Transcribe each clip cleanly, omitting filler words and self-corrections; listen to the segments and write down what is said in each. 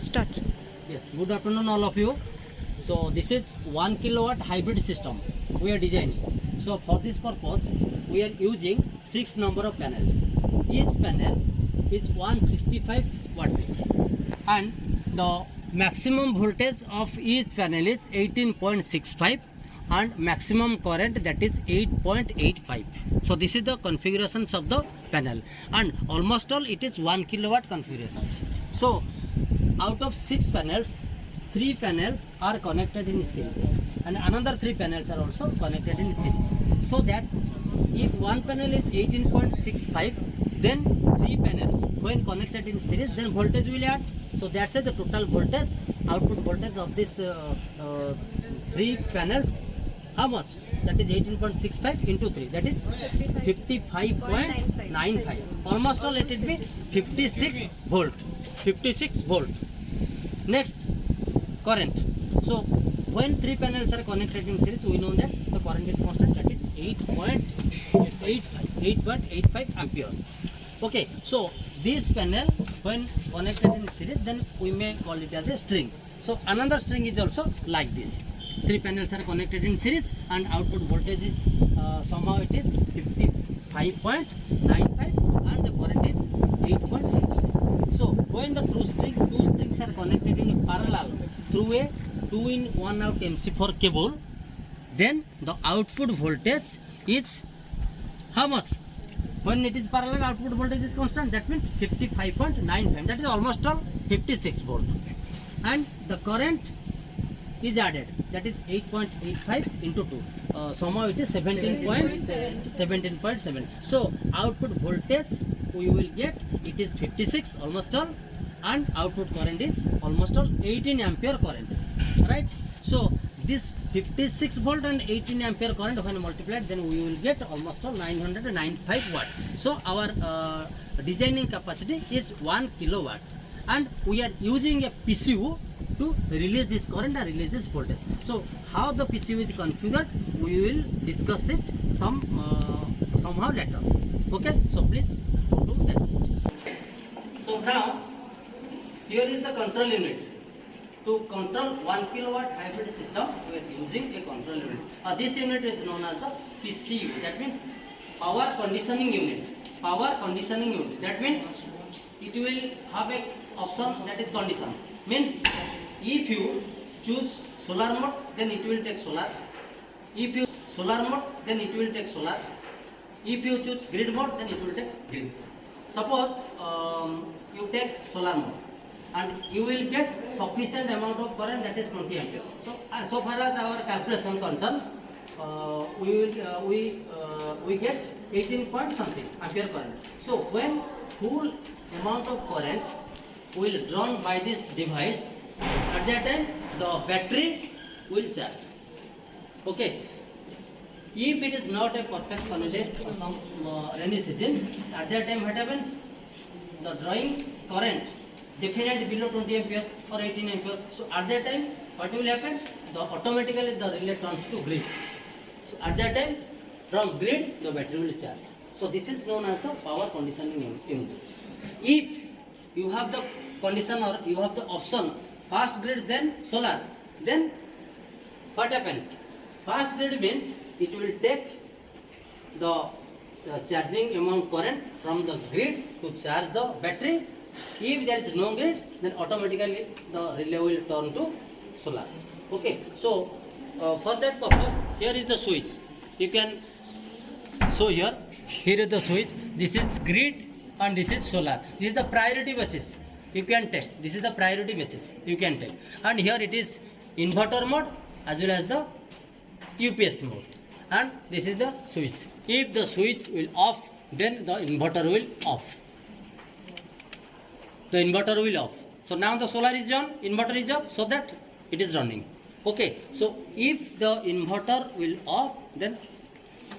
Start. Yes, good afternoon all of you. So this is 1 kilowatt hybrid system we are designing. So for this purpose we are using 6 number of panels. Each panel is 165 watt peak and the maximum voltage of each panel is 18.65 and maximum current that is 8.85. So this is the configurations of the panel and almost all it is 1 kilowatt configuration. So out of 6 panels, 3 panels are connected in series and another 3 panels are also connected in series. So that if one panel is 18.65, then 3 panels when connected in series, then voltage will add. So that's the total voltage, output voltage of this 3 panels. How much? That is 18.65 into 3. That is 55.95. Almost all it will be 56 volt. 56 volt. Next, current. So when 3 panels are connected in series, we know that the current is constant. That is 8.85 ampere. Okay. So this panel when connected in series, then we may call it as a string. So another string is also like this. 3 panels are connected in series and output voltage is somehow it is 55.95 and the current is 8.85. So when the two strings are connected in parallel through a 2-in-1 out MC4 cable, then the output voltage is how much? When it is parallel, output voltage is constant. That means 55.95. That is almost all 56 volt. And the current is added, that is 8.85 into 2. Somehow it is 17.7. So output voltage we will get, it is 56 almost all, and output current is almost all 18 ampere current, right? So this 56 volt and 18 ampere current when multiplied, then we will get almost all 995 watt. So our designing capacity is 1 kilowatt and we are using a PCU to release this current and release this voltage. So how the PCU is configured, we will discuss it somehow later. Okay, so please go to that. So now here is the control unit. To control 1 kilowatt hybrid system, we are using a control unit. This unit is known as the PCU. That means power conditioning unit. Power conditioning unit. That means it will have a option that is condition. Means if you choose solar mode, then it will take solar. If you solar mode, then it will take solar. If you choose grid mode, then it will take grid. Suppose you take solar mode and you will get sufficient amount of current, that is 20 ampere. So far as our calculation concerned, we get 18 point something ampere current. So when full amount of current will drawn by this device, at that time the battery will charge. Okay. If it is not a perfect sunny day or some rainy season, at that time what happens? The drawing current definitely below 20 ampere or 18 ampere. So at that time what will happen? Automatically the relay turns to grid. So at that time from grid the battery will charge. So this is known as the power conditioning unit. If you have the condition or you have the option fast grid then solar, then what happens? Fast grid means it will take the charging amount current from the grid to charge the battery. If there is no grid, then automatically the relay will turn to solar. Okay, so for that purpose, here is the switch. You can show here. Here is the switch. This is grid and this is solar. This is the priority basis. You can take. This is the priority basis. You can take. And here it is inverter mode as well as the UPS mode. And this is the switch. If the switch will off, then the inverter will off. The inverter will off. So now the solar is on, inverter is off, so that it is running. Okay. So if the inverter will off, then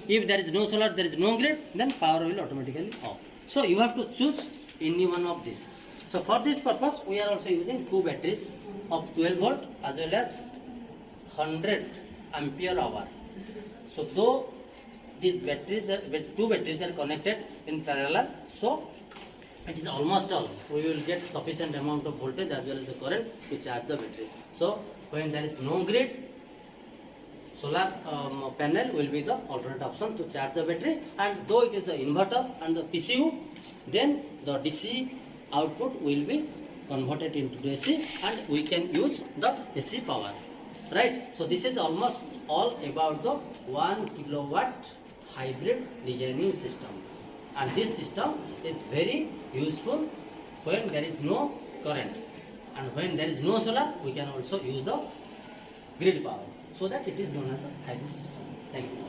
if there is no solar, there is no grid, then power will automatically off. So you have to choose any one of these. So for this purpose, we are also using 2 batteries of 12 volt as well as 100 ampere hour. So these batteries, 2 batteries are connected in parallel. So it is almost all. We will get sufficient amount of voltage as well as the current to charge the battery. So when there is no grid, solar panel will be the alternate option to charge the battery, and though it is the inverter and the PCU, then the DC output will be converted into AC and we can use the AC power, right? So this is almost all about the 1 kilowatt hybrid designing system, and this system is very useful when there is no current, and when there is no solar we can also use the grid power, so that it is known as the hybrid system. Thank you.